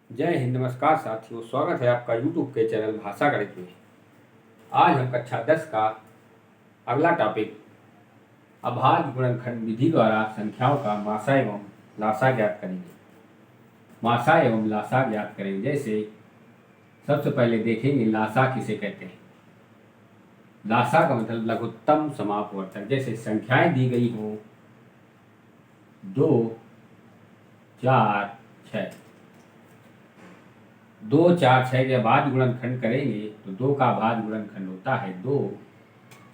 जय हिंद, नमस्कार साथियों। स्वागत है आपका यूट्यूब के चैनल भाषा गणित में। आज हम कक्षा 10 का अगला टॉपिक अभाज्य गुणनखंड विधि द्वारा संख्याओं का मासा एवं लासा ज्ञात करेंगे। मासा एवं लासा ज्ञात करेंगे। जैसे सबसे पहले देखेंगे लासा किसे कहते हैं। लासा का मतलब लघुत्तम समापवर्तक। जैसे संख्याएं दी गई हों 2, 4, 6। 2, 4, 6 के अभाज्य गुणनखंड करेंगे तो 2 का अभाज्य गुणनखंड होता है 2।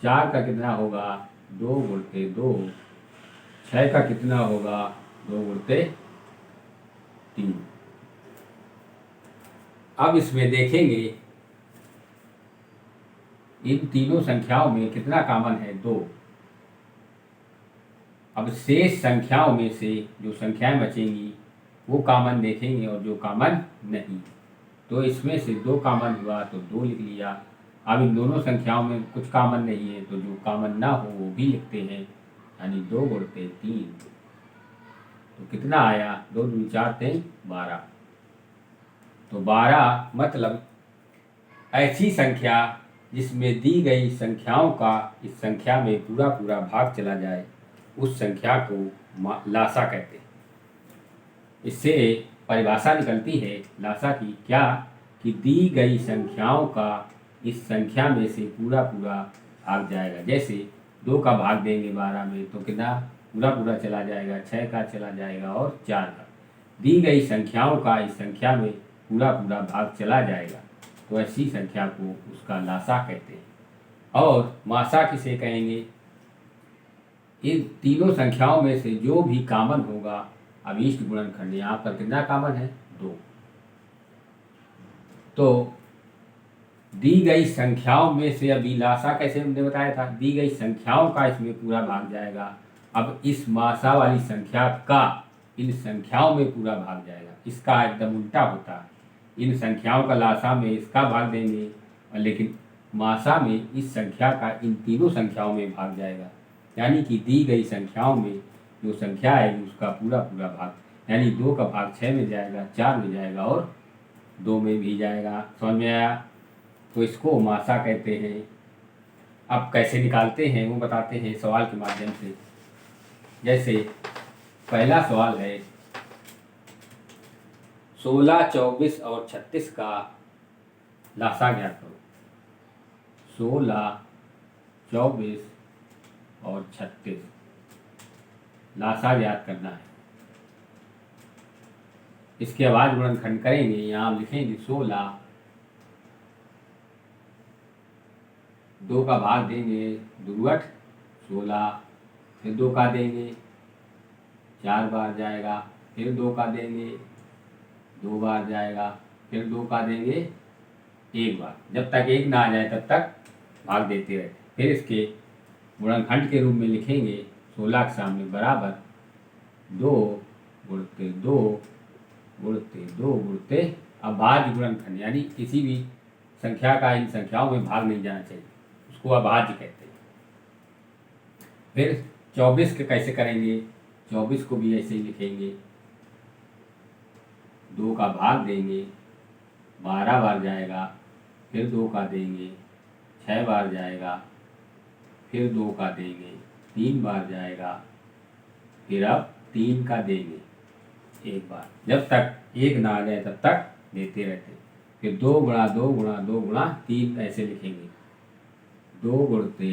4 का कितना होगा 2 गुणते 2। 6 का कितना होगा 2 गुणते 3। अब इसमें देखेंगे इन तीनों संख्याओं में कितना कॉमन है 2। अब शेष संख्याओं में से जो संख्याएं बचेंगी वो कॉमन देखेंगे और जो कॉमन नहीं, तो इसमें से 2 कॉमन हुआ तो 2 लिख लिया। अब इन दोनों संख्याओं में कुछ कॉमन नहीं है तो जो कॉमन ना हो वो भी लिखते हैं, यानी 2 गुणते 3। तो कितना आया 2 दूनी 4 3 12। तो 12 मतलब ऐसी संख्या जिसमें दी गई संख्याओं का इस संख्या में पूरा पूरा भाग चला जाए उस संख्या को लासा कहते हैं। इससे परिभाषा निकलती है लासा की क्या कि दी गई संख्याओं का इस संख्या में से पूरा पूरा भाग जाएगा। जैसे 2 का भाग देंगे 12 में तो कितना पूरा पूरा चला जाएगा, 6 का चला जाएगा और 4 का। दी गई संख्याओं का इस संख्या में पूरा पूरा भाग चला जाएगा तो ऐसी संख्या को उसका लासा कहते हैं। और मासा किसे कहेंगे, इन तीनों संख्याओं में से जो भी कॉमन होगा अभीष्ट गुणनखंड। यहाँ पर कितना कॉमन है 2। तो दी गई संख्याओं में से अभी लासा कैसे हमने बताया था, दी गई संख्याओं का इसमें पूरा भाग जाएगा। अब इस मासा वाली संख्या का इन संख्याओं में पूरा भाग जाएगा, इसका एकदम उल्टा होता है। इन संख्याओं का लासा में इसका भाग देंगे और लेकिन मासा में इस संख्या का इन तीनों संख्याओं में भाग जाएगा। यानी कि दी गई संख्याओं में जो संख्या है उसका पूरा पूरा भाग, यानी 2 का भाग 6 में जाएगा, 4 में जाएगा और 2 में भी जाएगा। समझ में आया? तो इसको मासा कहते हैं। अब कैसे निकालते हैं वो बताते हैं सवाल के माध्यम से। जैसे पहला सवाल है 16, 24 और 36 का लासा ज्ञात करो। 16, 24 और 36 लासा ज्ञात करना है। इसके अभाज्य गुणनखंड करेंगे। यहाँ हम लिखेंगे 16, 2 का भाग देंगे 2 8 16, फिर 2 का देंगे 4 बार जाएगा, फिर 2 का देंगे 2 बार जाएगा, फिर 2 का देंगे 1 बार। जब तक 1 ना आ जाए तब तक भाग देते रहते। फिर इसके गुणनखंड के रूप में लिखेंगे 16 के सामने बराबर 2 गुणते 2 गुणते 2 गुणते अभाज्य गुणनखंड, यानी किसी भी संख्या का इन संख्याओं में भाग नहीं जाना चाहिए, उसको अभाज्य कहते हैं। फिर 24 के कैसे करेंगे, 24 को भी ऐसे ही लिखेंगे। 2 का भाग देंगे 12 बार जाएगा, फिर 2 का देंगे 6 बार जाएगा, फिर 2 का देंगे 3 बार जाएगा, फिर अब 3 का देंगे 1 बार। जब तक 1 ना आ जाए तब तक देते रहते। फिर 2 गुणा 2 गुणा 2 गुणा 3 ऐसे लिखेंगे। 2 गुणते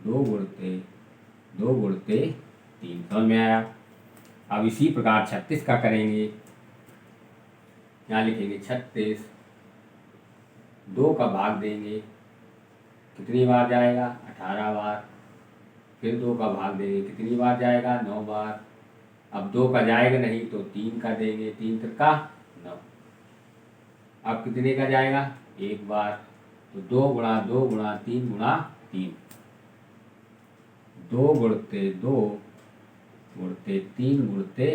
2 गुणते 2 गुणते 3। समझ में आया? अब इसी प्रकार 36 का करेंगे। यहाँ लिखेंगे 36, 2 का भाग देंगे कितनी बार जाएगा 18 बार, फिर 2 का भाग देंगे कितनी बार जाएगा 9 बार। अब 2 का जाएगा नहीं तो 3 का देंगे, 3 का 9। अब कितने का जाएगा 1 बार। तो 2 गुणा 2 गुणा 3 गुणा 3, 2 गुणते 2 गुणते 3 गुणते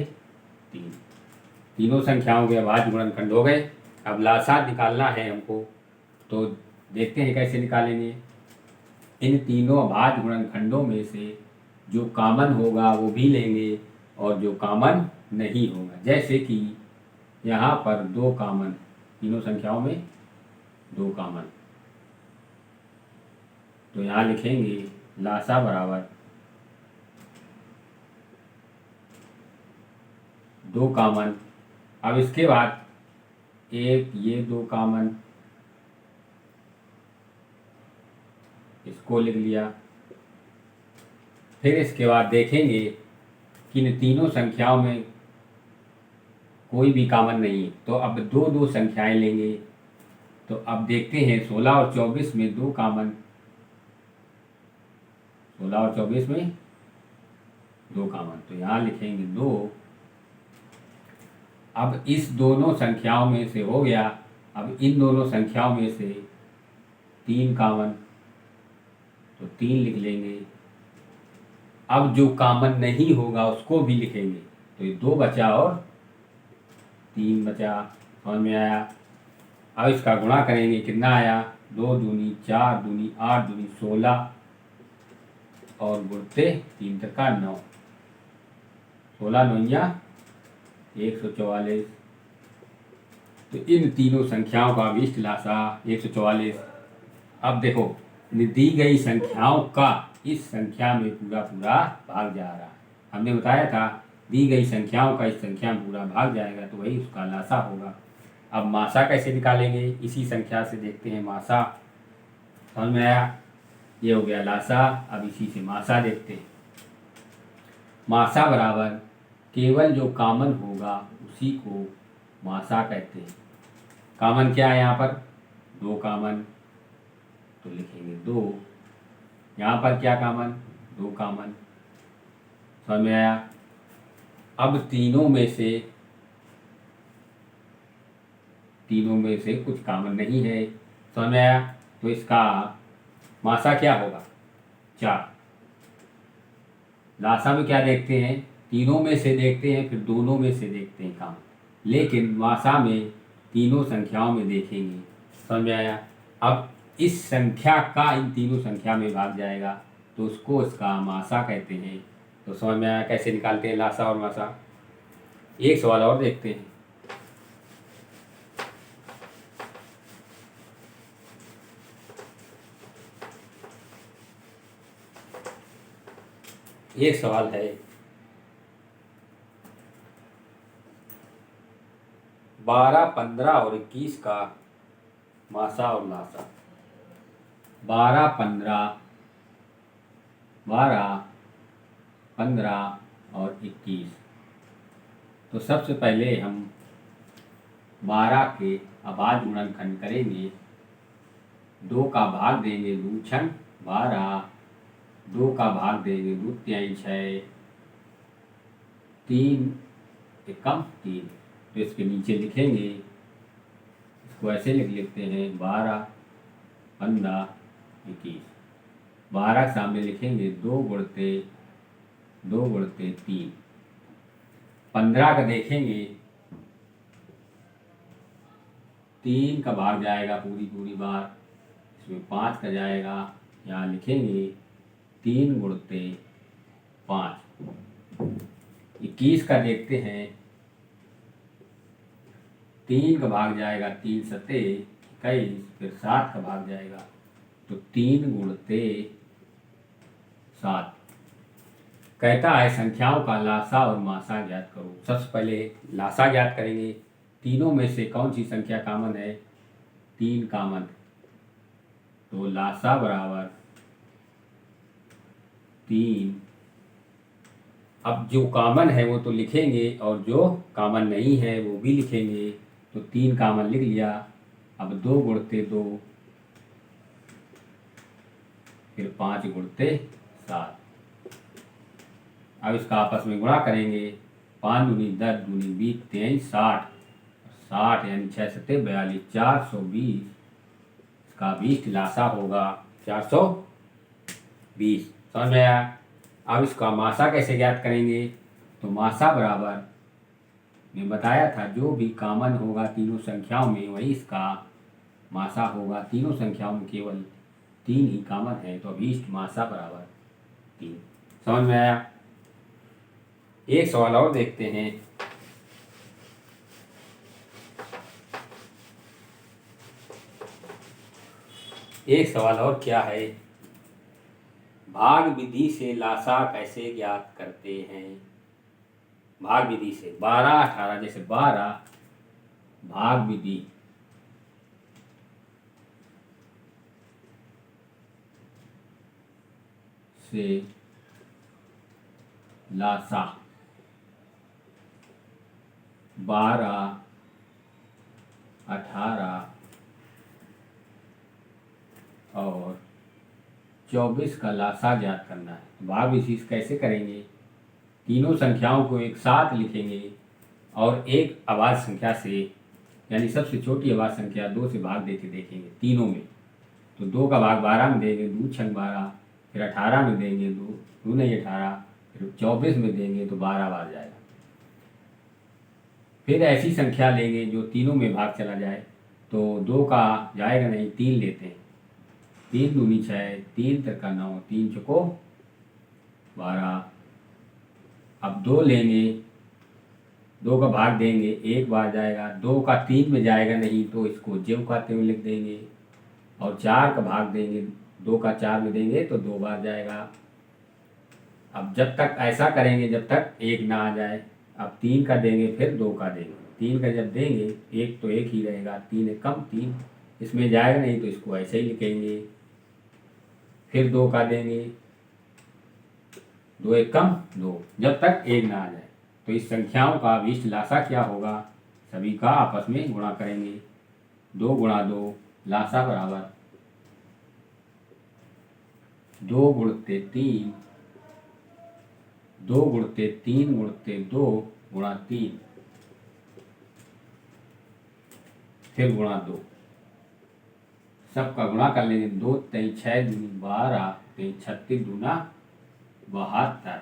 3। तीनों संख्याओं के अभाज्य गुणनखंड हो गए। अब लासा निकालना है हमको, तो देखते हैं कैसे निकालेंगे। इन तीनों अभाज्य गुणनखंडों में से जो कॉमन होगा वो भी लेंगे और जो कॉमन नहीं होगा, जैसे कि यहाँ पर दो कामन, तीनों संख्याओं में दो कामन, तो यहाँ लिखेंगे लासा बराबर दो कामन। अब इसके बाद एक ये दो कामन, इसको लिख लिया। फिर इसके बाद देखेंगे कि इन तीनों संख्याओं में कोई भी कामन नहीं, तो अब दो दो संख्याएं लेंगे। तो अब देखते हैं 16 और 24 में दो कामन, 16 और 24 में दो कामन, तो यहाँ लिखेंगे दो। अब इस दोनों संख्याओं में से हो गया, अब इन दोनों संख्याओं में से तीन कामन, तो तीन लिख लेंगे। अब जो कामन नहीं होगा उसको भी लिखेंगे, तो ये दो बचा और तीन बचा। समझ में आया? अब इसका गुणा करेंगे, कितना आया, दो दूनी चार, दूनी आठ, दूनी 16 और गुणते तीन तका 9, 16 नौया 144। तो इन तीनों संख्याओं का अभीष्ट लासा 144। अब देखो, दी गई संख्याओं का इस संख्या में पूरा पूरा भाग जा रहा है। हमने बताया था दी गई संख्याओं का इस संख्या में पूरा भाग जाएगा तो वही उसका लासा होगा। अब मासा कैसे निकालेंगे, इसी संख्या से देखते हैं मासा। समझ में आया? ये हो गया लासा। अब इसी से मासा देखते हैं। मासा बराबर केवल जो कामन होगा उसी को मासा कहते हैं। कामन क्या है यहाँ पर, दो कामन, तो लिखेंगे दो। यहाँ पर क्या कामन, दो कामन। समझ में आया? अब तीनों में से कुछ कामन नहीं है। समझ में आया? तो इसका मासा क्या होगा, 4। लासा में क्या देखते हैं, तीनों में से देखते हैं, फिर दोनों में से देखते हैं कामन, लेकिन मासा में तीनों संख्याओं में देखेंगे। समझ में आया? अब इस संख्या का इन तीनों संख्या में भाग जाएगा तो उसको इसका मासा कहते हैं। तो समझ में आया कैसे निकालते हैं लासा और मासा। एक सवाल और देखते हैं। एक सवाल है, 12, 15 और 21 का मासा और लासा। 12, 15 और 21। तो सबसे पहले हम 12 के अभाज्य गुणनखंड करेंगे। 2 का भाग देंगे 2 छंग 12, 2 का भाग देंगे 2 तिहाई 6, 3 एकम 3। तो इसके नीचे लिखेंगे, इसको ऐसे लिख लेते हैं 12, 15, 21। 12 के सामने लिखेंगे 2 गुणते 3। 15 का देखेंगे 3 का भाग जाएगा पूरी बार, इसमें 5 का जाएगा, यहाँ लिखेंगे 3 गुणते 5। 21 का देखते हैं, 3 का भाग जाएगा 3 सते 21, फिर 7 का भाग जाएगा, तो 3 गुणते 7। कहता है संख्याओं का लासा और मासा ज्ञात करो। सबसे पहले लासा ज्ञात करेंगे। तीनों में से कौन सी संख्या कामन है, 3 कामन, तो लासा बराबर 3। अब जो कामन है वो तो लिखेंगे और जो कामन नहीं है वो भी लिखेंगे। तो 3 कामन लिख लिया। अब 2 गुणते 2, फिर 5 गुणते 7। अब इसका आपस में गुणा करेंगे, 5 दूनी 10, दूनी 20, 23, 60, 60 यानी 6 सत्ते 42, 420। इसका 20 लासा होगा 420। समझ में आया? अब इसका मासा कैसे ज्ञात करेंगे, तो मासा बराबर मैं बताया था जो भी कामन होगा तीनों संख्याओं में वही इसका मासा होगा। तीनों संख्याओं में केवल 3 ही कामन है, तो अभीष्ट मासा बराबर 3। समझ में आया? एक सवाल और देखते हैं। एक सवाल और क्या है, भाग विधि से लासा कैसे ज्ञात करते हैं। भाग विधि से 12 18, जैसे 12 भाग विधि से लासा 12 18 और 24 का लासा ज्ञात करना है। भाग विधि से कैसे करेंगे, तीनों संख्याओं को एक साथ लिखेंगे और एक आवाज़ संख्या से, यानी सबसे छोटी आवाज़ संख्या 2 से भाग देके देखेंगे तीनों में। तो 2 का भाग 12 में देंगे, 2 छंग 12, फिर 18 में देंगे, 2 नहीं 18, फिर 24 में देंगे तो 12 बार जाएगा। फिर ऐसी संख्या लेंगे जो तीनों में भाग चला जाए, तो 2 का जाएगा नहीं, 3 लेते हैं, 3 दूनी 6, 3 तिरका 9, 3 चुको 12। अब 2 लेंगे, 2 का भाग देंगे, 1 बार जाएगा, 2 का 3 में जाएगा नहीं तो इसको ज्यों का त्यों लिख देंगे। और 4 का भाग देंगे, 2 का 4 में देंगे तो 2 बार जाएगा। अब जब तक ऐसा करेंगे जब तक 1 ना आ जाए। अब 3 का देंगे, फिर 2 का देंगे, 3 का जब देंगे 1 तो 1 ही रहेगा, 3 एक कम 3 इसमें जाएगा नहीं तो इसको ऐसे ही लिखेंगे। फिर 2 का देंगे, 2 एक कम 2, जब तक 1 ना आ जाए। तो इस संख्याओं का अभीष्ट लासा क्या होगा, सभी का आपस में गुणा करेंगे। 2 गुणा 2 लासा बराबर 2 गुणते 3, 2 गुणते 3 गुणते 2 गुणा 3, फिर गुणा 2, सबका गुणा कर लेंगे। 2 3 6 दूनी 12, 3 36 दूना 72।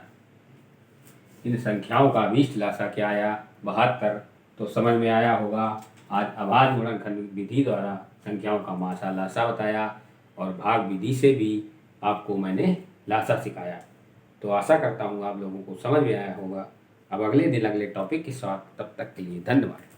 इन संख्याओं का अभीष्ट लासा क्या आया, 72। तो समझ में आया होगा। आज अभाज्य गुणनखंड विधि द्वारा संख्याओं का मासा लासा बताया और भाग विधि से भी आपको मैंने लासा सिखाया। तो आशा करता हूँ आप लोगों को समझ में आया होगा। अब अगले दिन अगले टॉपिक के साथ, तब तक के लिए धन्यवाद।